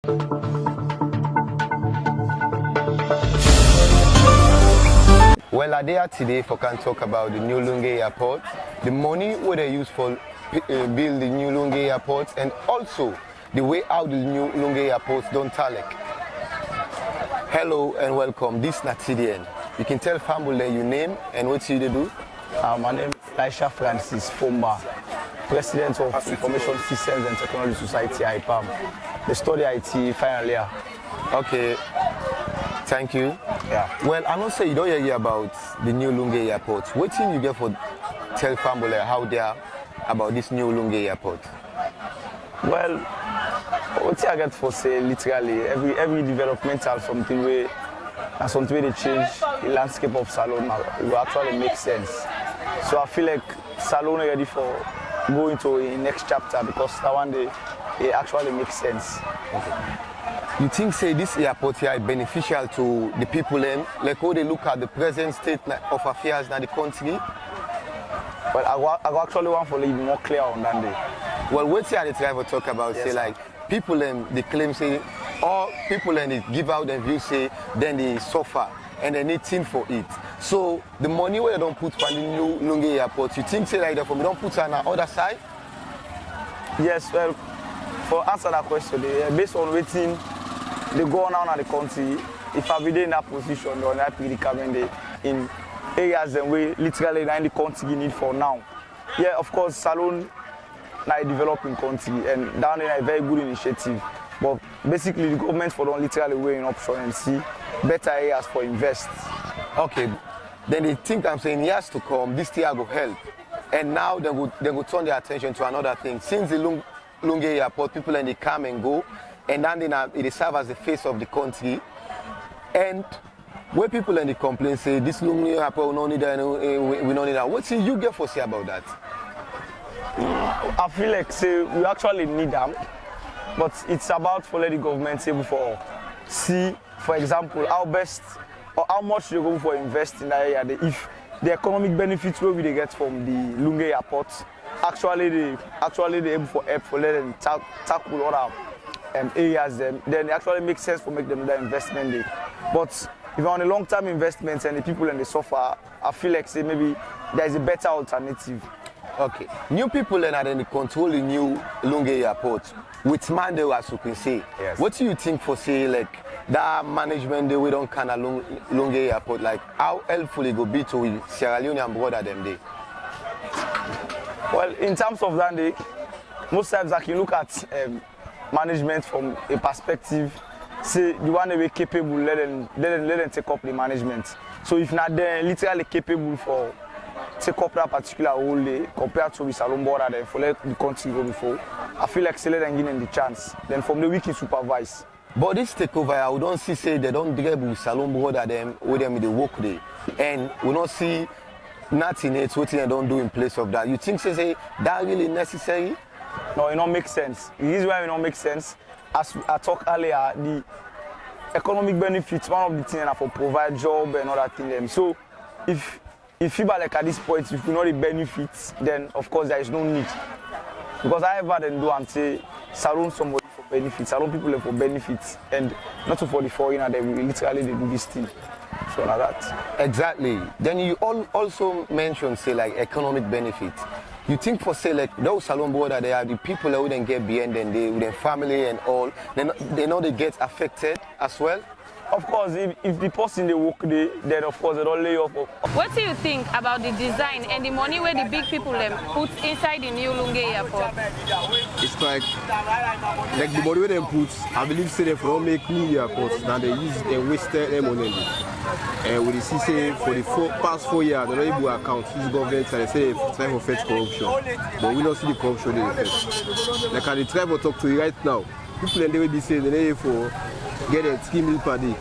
Well, I there today for can talk about the new Lunge Airport, the money where they use for build the new Lunge Airport, and also the way out the new Lunge Airport don't Talek. Hello and welcome. This is Natidien. You can tell family your name and what you do. My name is Elisha Francis Fomba, President of Information Systems and Technology Society, IPAM. The study IT final year. Okay, thank you. Yeah. Well, I don't say you don't hear about the new Lunge Airport. What thing you get for tell family how they are about this new Lunge Airport? Well, what I get for say literally every developmental something way and something way they change the landscape of Salone will actually make sense. So I feel like Salone ready for going to the next chapter because that one day it actually makes sense. Okay. You think say this airport here is beneficial to the people like how they look at the present state of affairs in the country? Well, I actually want to be more clear on that day. Well, what's here the driver talk about? Yes, say like people they claim say all people they give out their view say then they suffer and they need thing for it. So the money where they don't put on the new Lunge Airport, you think say like that we don't put on the other side? Yes, well, for answer that question, based on waiting they go on in the country, if I be in that position or in that predicament in areas and we literally in the country need for now. Yeah, of course, Salone now developing country and down there a very good initiative. But basically the government for don't literally weigh an option and see better areas for invest. Okay. Then they think I'm saying years to come, this year will help. And now they will turn their attention to another thing. Since the Lunge Airport, people they come and go, and then it serves as the face of the country. And where people they complain say this Lunge Airport we don't need that, we don't need that. What do you get for say about that? I feel like say we actually need them, but it's about for the government able for see, for example, how best or how much they go for invest in that area. If the economic benefits where we they get from the Lunge Airport, actually they able for help for let them tackle other areas. Then it actually makes sense for make them that investment there. But if you're on a long-term investment and the people and they suffer, I feel like say maybe there is a better alternative. Okay. New people are then control the new Lunge Airport with mandate, as you can say. Yes. What do you think for say like that management we don't kind of Lunge Airport, like how helpful it will be to Sierra Leone and brother them day? Well, in terms of that day, most times I can look at management from a perspective, say the one that we're capable, let them take up the management. So if not they're literally capable for take up that particular role day compared to the Salone border then for let the country go before, I feel like say let them give them the chance. Then from the week you supervise. But this takeover, I don't see say they don't dribble with Salone border them with them in the work day. And we don't see nothing else what they don't do in place of that. You think say that really necessary? No, it don't make sense. The reason why it don't make sense, as I talked earlier, the economic benefits, one of the things for provide job and other things. So if FIBA like at this point, if you know the benefits, then of course there is no need. Because however then do and say Salone somebody for benefits, Salone people for benefits, and not for the foreigner they will literally they do this thing. So like that. Exactly. Then you also mentioned say like economic benefits. You think for say like those Salone border they are the people that wouldn't get behind and they with their family and all, they know they get affected as well. Of course, if the person they work there, then of course they don't lay off. What do you think about the design and the money where the big people put inside the new Lunge Airport? It's like the money where they put, I believe say they don't make new airports, now they use and wasted their money. And we see say for the past 4 years, they don't able to account this government and they say they try for fetch corruption. But we don't see the corruption they fetch. Like I try to talk to you right now. People and they will be saying they for get a 3 million per day.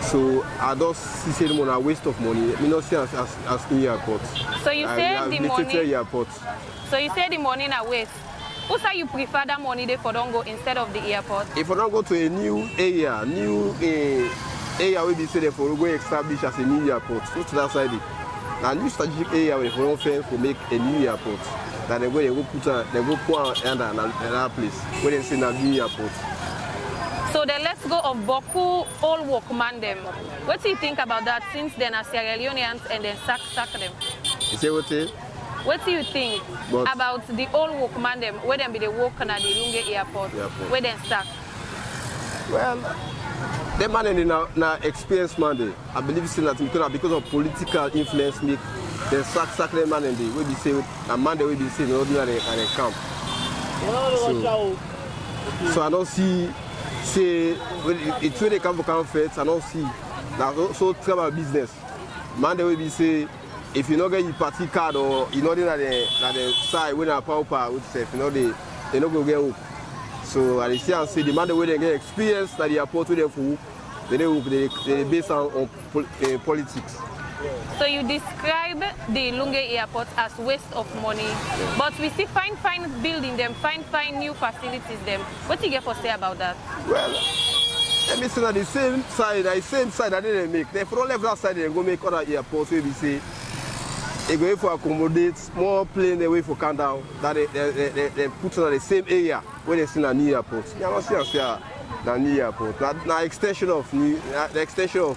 So I don't see them on a waste of money. I not see as new airport. So you say the money. Airport. So you say the money na waste. Who say you prefer that money there for don't go instead of the airport? If I don't go to a new area will be said for go establish as a new airport. So to that side, a new strategic area where for to make a new airport. That they go put another place where they say a new airport. So the let's go of Boku all workman them. What do you think about that since then as Sierra Leoneans and then sack them? You say what? What do you think about the all workman them where them be the work at the Lunge Airport, where them sack? Well, the man in now experience man I believe it's that because of political influence make the sack the man in the way be say a man they will be saying ordinary and a camp. So I don't see say it's when they come for conference I don't see now so travel business. Man they will be say if you not get your party card or you know at the side when a power would say you know they not go get hook. So I see and say the man the way they get experience that the airport with them for they based on politics. So you describe the Lunge Airport as waste of money, but we see fine building them, fine new facilities them. What do you get for say about that? Well, let me say that the same side that they make. They for all left that side they go make other airports where we say they go for accommodate more plane away for count down that they put on the same area where they see a new airport. You don't see a new airport. Now extension of the extension of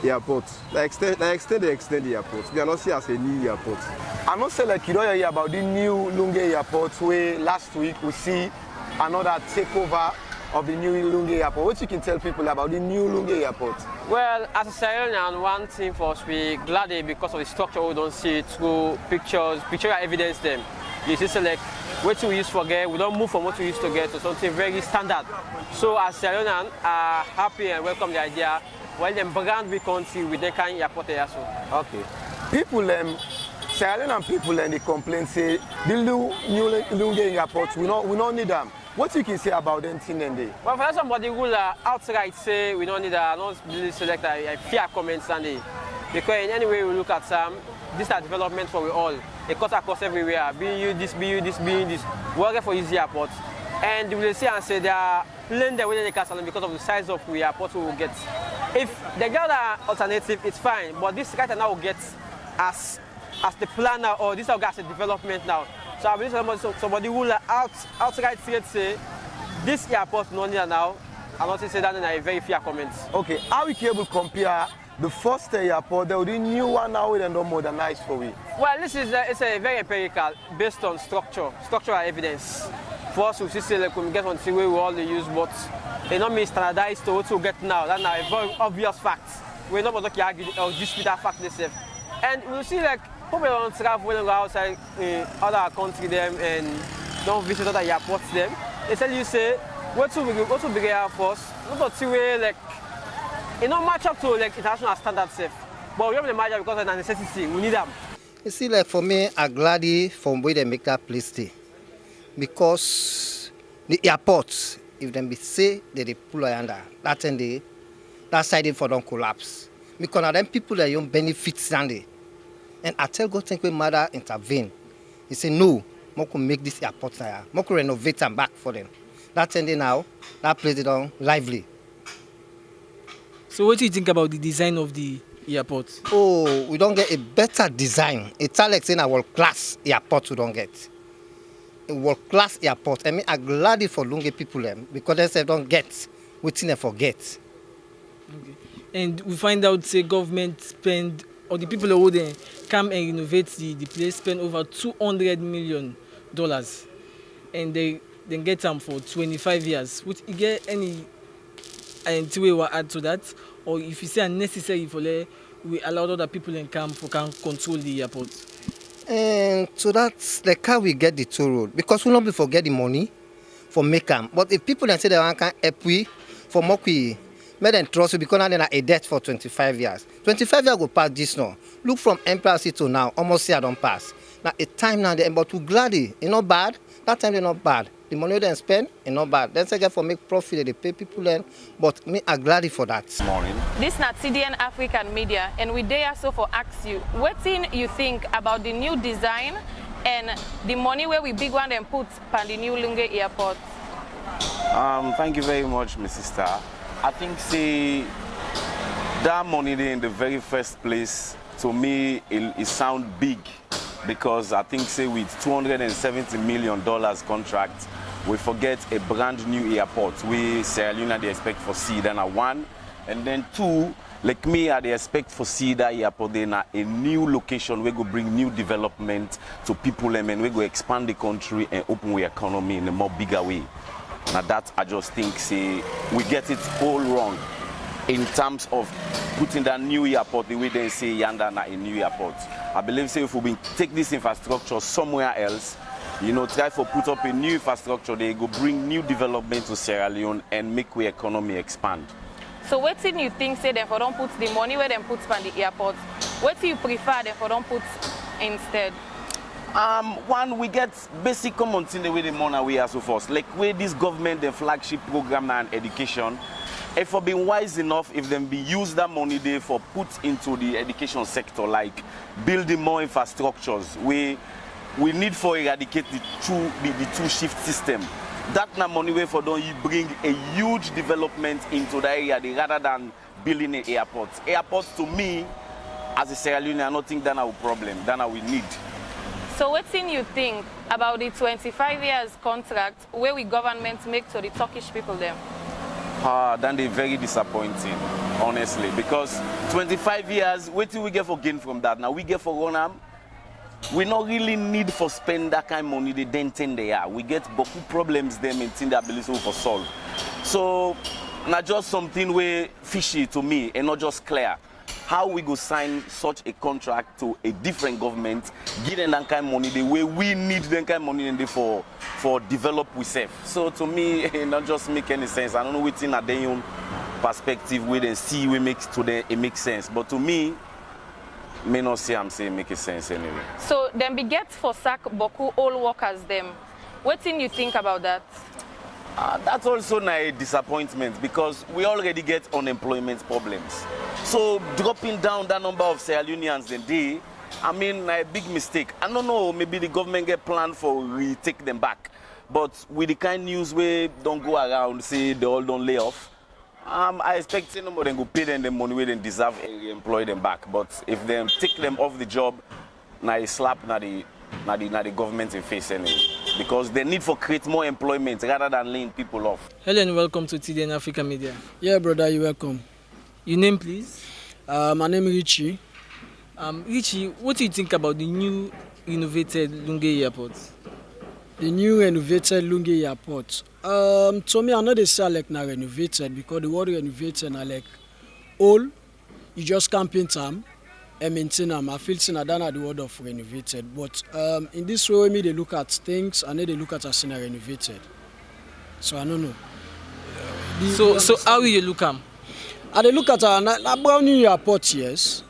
the airport. They extend the airport. We are not see as a new airport. I must say like you don't hear about the new Lunge Airport where last week we see another takeover of the new Lunge Airport. What you can tell people about the new Lunge Airport? Well, as a Sierra Leonean, one thing for us, we glad because of the structure we don't see through pictures evidence them. You see select what we used to get, we don't move from what we used to get to something very standard. So as Sierra Leonean are happy and welcome the idea. While them brand we country with the kind airport also. Okay. People Sierra Leonean people they complain say the new Lunge Airport we don't need them. What you can say about them thing and they? Well, for somebody who outright say we don't need a not really select a fair comments and they because in any way we look at this are development for we all. They cut across everywhere. Be you this. Working for easy airport. And you will see and say they are playing the way they can because of the size of the airport we will get. If they get an alternative, it's fine. But this right now will get as the planner or this as a development now. So I believe somebody who will outright say this airport no need now. I'm not say that in a very fair comment. Okay, how we can able to compare the first airport, the new one now and don't modernize for we? Well, this is it's a very empirical based on structural evidence. For us, we see like we get on the way we all use, but they don't mean standardized to what we get now. That's now a very obvious fact. We're not going to argue or dispute that fact themselves. And we see like people don't travel when they go outside other country them and don't visit other airports them. They tell you say what to be Air Force, not to way like it don't match up to like international standards safe. But we have the match because of the necessity. We need them. You see, like for me, I'm glad from where they make that place stay. Because the airports, if them be say that they pull under, that side for don't collapse. Because now them people that don't benefit Sunday. And I tell God think we mother intervene. He say no, we can make this airport there. We can renovate them back for them. That now, that place is on lively. So what do you think about the design of the airport? Oh, we don't get a better design. It's like saying a world-class airport we don't get. A world-class airport. I mean, I'm glad for Lunge people because they don't get what they forget. Okay. And we find out say government spend or the people who they come and renovate the place spend over $200 million, and they get them for 25 years. Would you get any way we add to that, or if you say unnecessary for we allow other people and come can control the airport? And so that's the car we get the toll road because we not forget the money for make them. But if people say they want help we for more we make them trust you because now they're a debt for 25 years. 25 years go pass this now. Look from MPRC to now, almost here don't pass. Now a time now they but to gladly, it's not bad. That time they're not bad. The money they spend is not bad. Then second for make profit, they pay people then. But me are glad for that. Morning. This is not CDN African Media, and we dare so for ask you, what thing you think about the new design and the money where we big one and put on the new Lunge Airport? Thank you very much, my sister. I think see that money there in the very first place to me it sound big because I think say with $270 million contract we forget a brand new airport. We Sierra Leone they expect for see then a one, and then two, like me, I they expect for see that airport then a new location. We go bring new development to people and we go expand the country and open the economy in a more bigger way. Now that I just think say we get it all wrong in terms of putting that new airport the way they say yanda na a new airport. I believe say if we take this infrastructure somewhere else, you know, try to put up a new infrastructure, they go bring new development to Sierra Leone and make the economy expand. So what do you think say them for don't put the money where them put on the airport? What do you prefer them for don't put instead? One, we get basic common thing the way the money we are so forth. Like where this government, the flagship program and education, if for being wise enough, if them be use that money there for put into the education sector, like building more infrastructures, we need for eradicate the two shift system. That na money way for don't you bring a huge development into the area rather than building an airport. Airports to me, as a Sierra Leone, I don't think that's our problem, that's we need. So what thing you think about the 25 years contract where we government make to the Turkish people then? Then they're very disappointing, honestly, because 25 years, what do we get for gain from that? Now we get for Ronam, we not really need for spend that kind of money they then tend they are. We get beaucoup problems them in the ability for solve. So not just something way fishy to me and not just clear. How we go sign such a contract to a different government, give them that kind of money the way we need that kind of money and for develop we save. So to me, it not just make any sense. I don't know within a their own perspective where they see we make today it makes sense. But to me, may not say I'm saying make sense anyway. So then we get for sack beaucoup all workers them. What thing you think about that? That's also a disappointment because we already get unemployment problems. So dropping down that number of Sierra Leoneans in day, I mean, a big mistake. I don't know, maybe the government get plan for retake them back. But with the kind of news where don't go around, say they all don't lay off, I expect no more than go pay them the money where they deserve and employ them back. But if they take them off the job, now a slap na the government in face anyway. Because they need for create more employment rather than laying people off. Hello and welcome to TDN Africa Media. Yeah, brother, you're welcome. Your name, please? My name is Richie. Richie, what do you think about the new renovated Lunge Airport? The new renovated Lunge Airport. To me, I know they say like now renovated because the word renovated are like old. You just can't paint them and maintain them. I feel I don't know the word of renovated. But in this way, me they look at things and they look at as renovated. So I don't know. So how will you look at? I they look at a brand new airport, yes.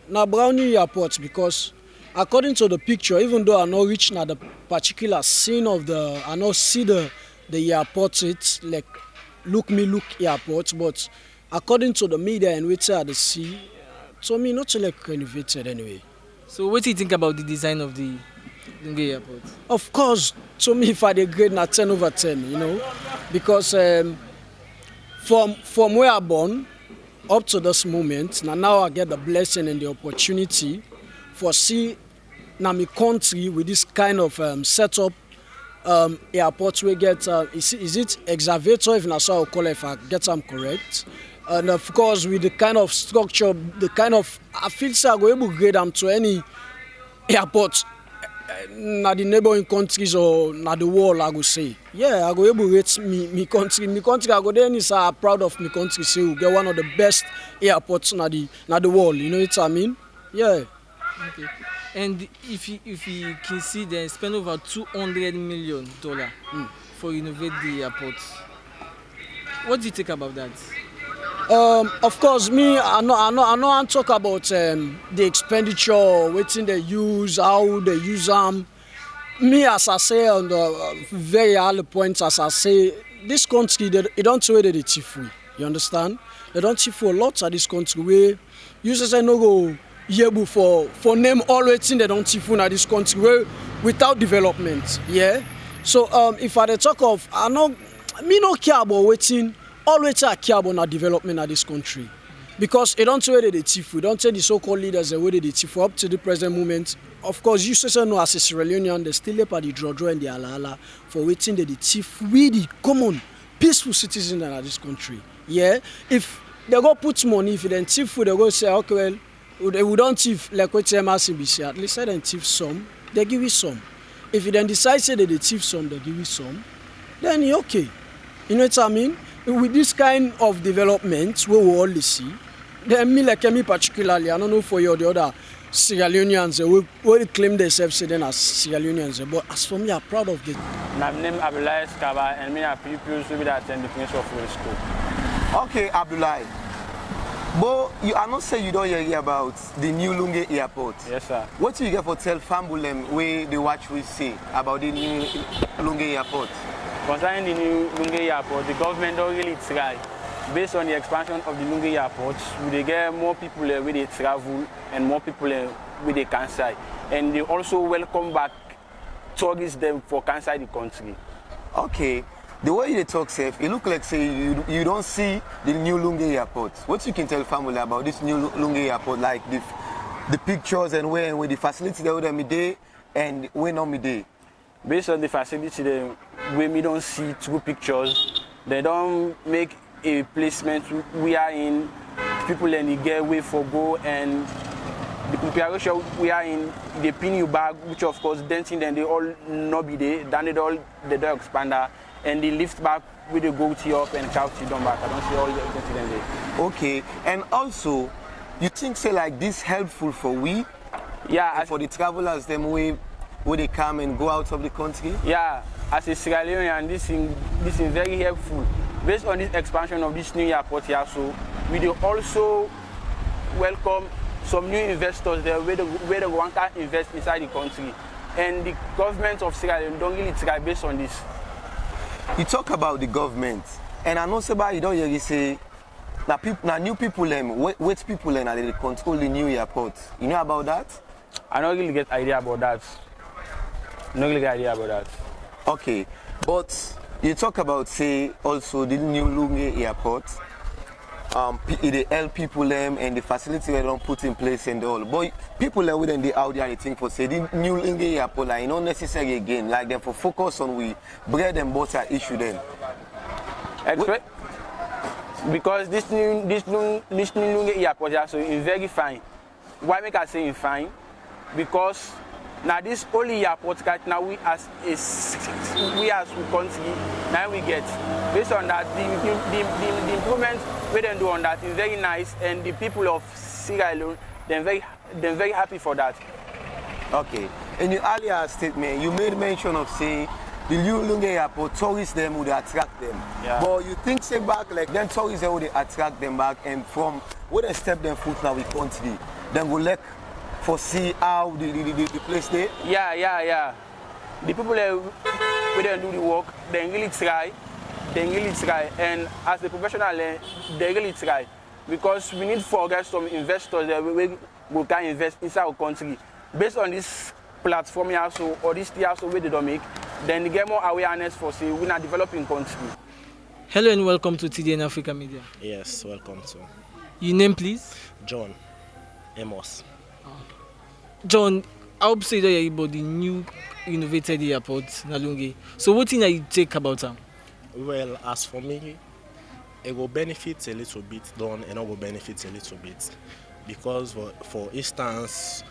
Now brand new airport because according to the picture, even though I not reach now the particular scene of the, I not see the airport, it's like look airport, but according to the media and which I see, to me not like renovated anyway. So what do you think about the design of the Lunge Airport? Of course, to me if I dey grade na 10 over 10, you know, because from where I born up to this moment, now I get the blessing and the opportunity for see na my country with this kind of setup airport we get is it excavator if na so I call it if I get them correct, and of course with the kind of structure, the kind of I feel say I go able to grade them to any airport na the neighboring countries or na the world I go say. Yeah, I go able to rate me country. My country I go there and say I'm proud of my country. Say we get one of the best airports na the world. You know what I mean? Yeah. Okay. And if you can see they spend over $200 million for renovate the airport. What do you think about that? Of course, me I know talk about the expenditure, waiting they use, how they use them. Me as I say on the very early points, as I say, this country they don't say that they thief. You understand? They don't thief a lot of this country where you say no go. Yeah, for name all waiting they don't thief in this country where without development. Yeah. So if I talk of I know me no care about waiting. Always I care about the development of this country. Because it don't say whether they thief. We don't say the so-called leaders the way they thief up to the present moment. of course, you say no as a Sierra Leonean, they still up at the draw and the ala for waiting the thief we the common peaceful citizens in this country. Yeah, if they go put money, if they thief, they go say, okay, well, we don't thief like what MRCBC. At least they thief some, they give you some. If you then decide say that they thief some, they give you some, then you're okay. You know what I mean? With this kind of development, we will only see. Then me like me particularly, I don't know for you or the other Sierra Leoneans who claim themselves as Sierra Leoneans, but as for me, I'm proud of this. My name is Abdullah Skaba, and me are pupils who attend the Prince of Wales School. Okay, Abdullah. But you are not saying you don't hear about the new Lunge Airport. Yes, sir. What do you get for tell Fambulem where the watch will say about the new Lunge Airport? Concerning the new Lunge Airport, the government don't really try. Based on the expansion of the Lunge Airport, we get more people where they travel and more people where they can side. And they also welcome back tourists them for inside the country. Okay. The way you talk, safe, it look like say you don't see the new Lunge Airport. What you can tell family about this new Lunge Airport, like the pictures and where the facility that would be there and where not be there? Based on the facility where we don't see through pictures, they don't make a placement we are in, people in the gateway for go, and the preparation we are in, they pin you back, which of course dancing, then they all not be there, then they all the door expander, and they lift back with the goatee up and couch down back. I don't see all the dancing there. Okay, and also, you think say like this helpful for we? Yeah. For the travelers, them where they come and go out of the country? Yeah, as a Sierra Leonean, this is very helpful. Based on this expansion of this new airport here, so we do also welcome some new investors there where they want to invest inside the country. And the government of Sierra Leone don't really try based on this. You talk about the government, and I know somebody don't really say now new people which people they control the new airport. You know about that? I don't really get idea about that. No really idea about that. Okay, but you talk about say also the new Lunge Airport. They help people and the facility they don't put in place and all. But people within the out there they think for say the new Lunge Airport like not necessary again, like them for focus on we bread and butter issue then. Because this new Lunge Airport also is very fine. Why make I say fine? Because now this only airport right now we as country now we get. Based on that, the improvement we then do on that is very nice, and the people of Sierra Leone they're very happy for that. Okay. In your earlier statement, you made mention of saying the new Lunge Airport tourists them would attract them. Yeah. But you think say back like then tourists they would attract them back, and from where they step them foot now we country, then go like for see how the place there? Yeah. The people who don't do the work, they really try. And as a professional, they really try. Because we need to get some investors that we can invest inside our country. Based on this platform also, or this also where they don't make, then they get more awareness for say we're not developing country. Hello and welcome to TDN Africa Media. Yes, welcome to. Your name please? John Amos. John, I hope say that about the new innovated airport na Lunge. So what thing you take about them? Well, as for me, it will benefit a little bit done and it will benefit a little bit. Because for instance,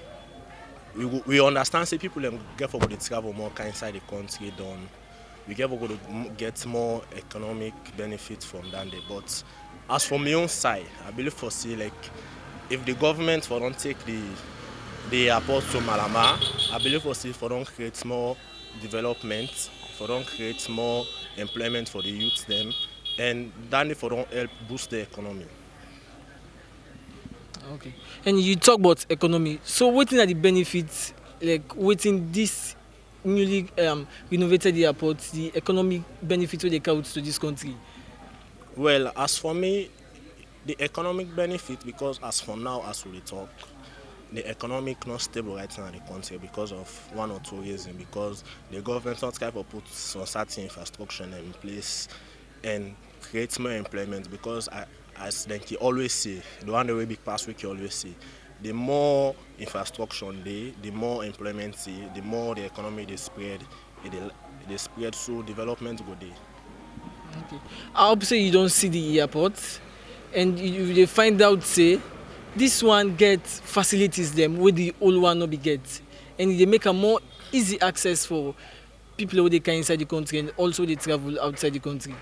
we understand say people get for the travel more inside the country done. We get to get more economic benefit from that. But as for my own side, I believe for see like if the government for don't take the airport to Malama, I believe for see for don't create more development, for don't create more employment for the youth them, and then for don't help boost the economy. Okay. And you talk about economy. So what are the benefits like within this newly renovated airport, the economic benefits they count to this country? Well, as for me, the economic benefit, because as for now, as we talk, the economic not stable right now in the country because of one or two reasons. Because the government not try to put some certain infrastructure in place and create more employment. Because as like you always say, the one way big pass week you always say, the more infrastructure there, the more employment there, the more the economy they spread, they spread, so development go there. Okay. I hope say you don't see the airport, and you find out say this one get facilities them where the old one no be get, and they make a more easy access for people who they can inside the country and also they travel outside the country.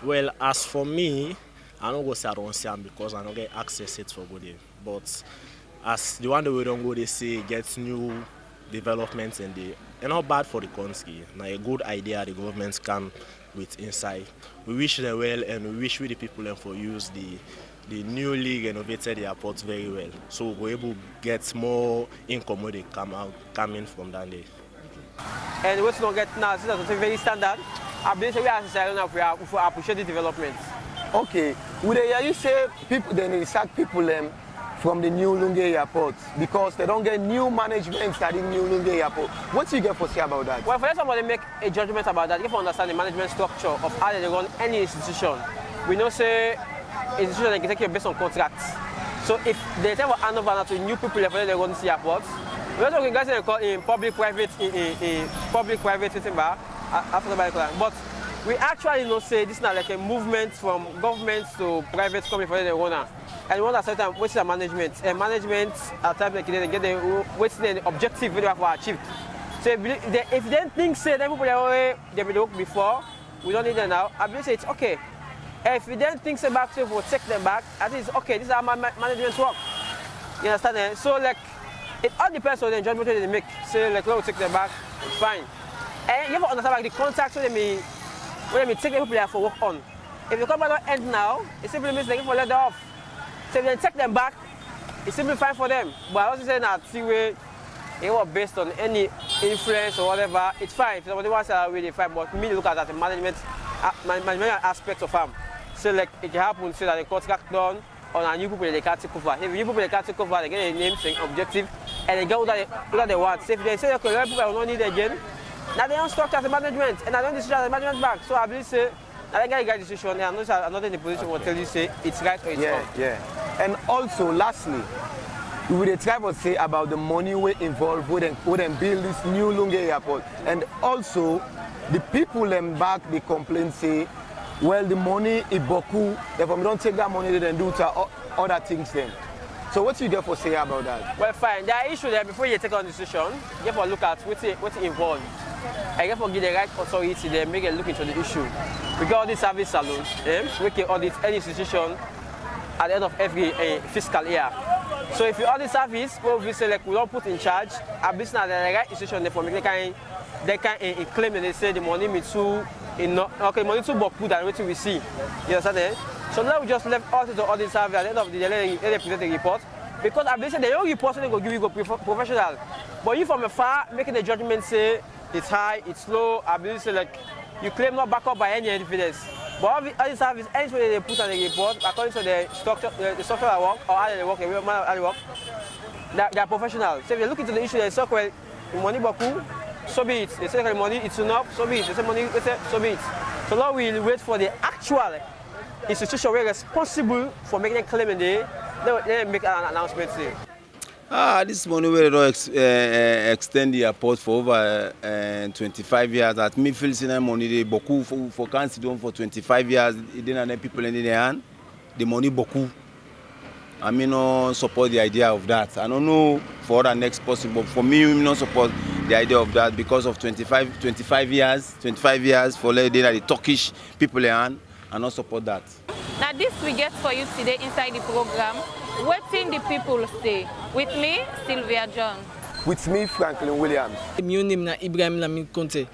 Well, as for me, I don't go say I don't see them because I don't get access it for go there. But as the one that we don't go, they say gets new developments and they are not bad for the country. Now a good idea the government come with inside. We wish them well, and we wish we the people and for use the newly renovated airport very well. So we're able to get more income when they come in from that day. And what's not get now, this is something very standard. I believe we as a society we appreciate the development. Okay, would you say people then sack people from the new Lunge Airport because they don't get new management at the new Lunge Airport? What do you get for say about that? Well, for somebody make a judgment about that, you have to understand the management structure of how they run any institution. We know say institution they can take you based on contracts. So if they tell hand over to new people they run this airport, we also can guys in public-private sitting bar after the bike. But we actually know say this is not like a movement from government to private company for the owner. And we want a certain what's the management. And management at times they get the what's the objective they have achieved. So if they don't think say them people they will look before, we don't need them now. I believe say it's okay. If you then think say back so we'll take them back, I think it's okay, this is how management work. You understand? So like it all depends on the judgment they make. Say like we'll take them back, it's fine. And you have to understand like the contracts when they take the people there for work on. If the contract don't end now, it simply means they can let them off. So if they take them back, it's simply fine for them. But I also say that see way it was based on any influence or whatever, it's fine. If somebody wants to really fine, but me look at that the management aspect of them. So like it can happen so that the contract done on a new people they can't take over. If new people they can't take over, they get a name saying objective and they get what they want. So if they say okay, people will not need again, now they don't structure as a management and I don't decision as a management back. So I believe say I get a decision and I'm not in the position to tell you say it's right or it's wrong. Yeah. And also lastly, we will try to say about the money we involved with them build this new Lunge Airport. And also the people them back they complain say well, the money is boku. If we don't take that money, then do to other things then. So what do you get for say about that? Well, fine. There are issues there before you take on decision. You have to look at what's involved. I have to give the right authority there, make a look into the issue. We got all these service salons, we can audit any institution at the end of every fiscal year. So if you audit service, we say like we don't put in charge, a business at the right institution therefore they can claim and they say the money me too. Money too boku than what we see. You understand? So now we just left all to audit survey at the end of the day they present the report. Because I believe the only report they go give you go professional. But you from afar making the judgment say it's high, it's low, I believe say like you claim not back up by any evidence. But all the service, anything they put on the report according to the structure they work or how they work, the manner how they work, they are professional. So if they look into the issue they say well money boku, so be it. They say the money it's enough, so be it. They say money, so be it. So now we'll wait for the actual institution where responsible for making a claim and they make an announcement there. This money we don't extend the airport for over 25 years. At me feel that money they boku for council for 25 years. It didn't have people in their hand. The money boku. I mean, no support the idea of that. I don't know for the next person, but for me, we not support the idea of that because of 25 years for the Turkish people and not support that. Now this we get for you today inside the program. Waiting the people say. With me, Sylvia John. With me, Franklin Williams. My name is Ibrahim Lamin Conte.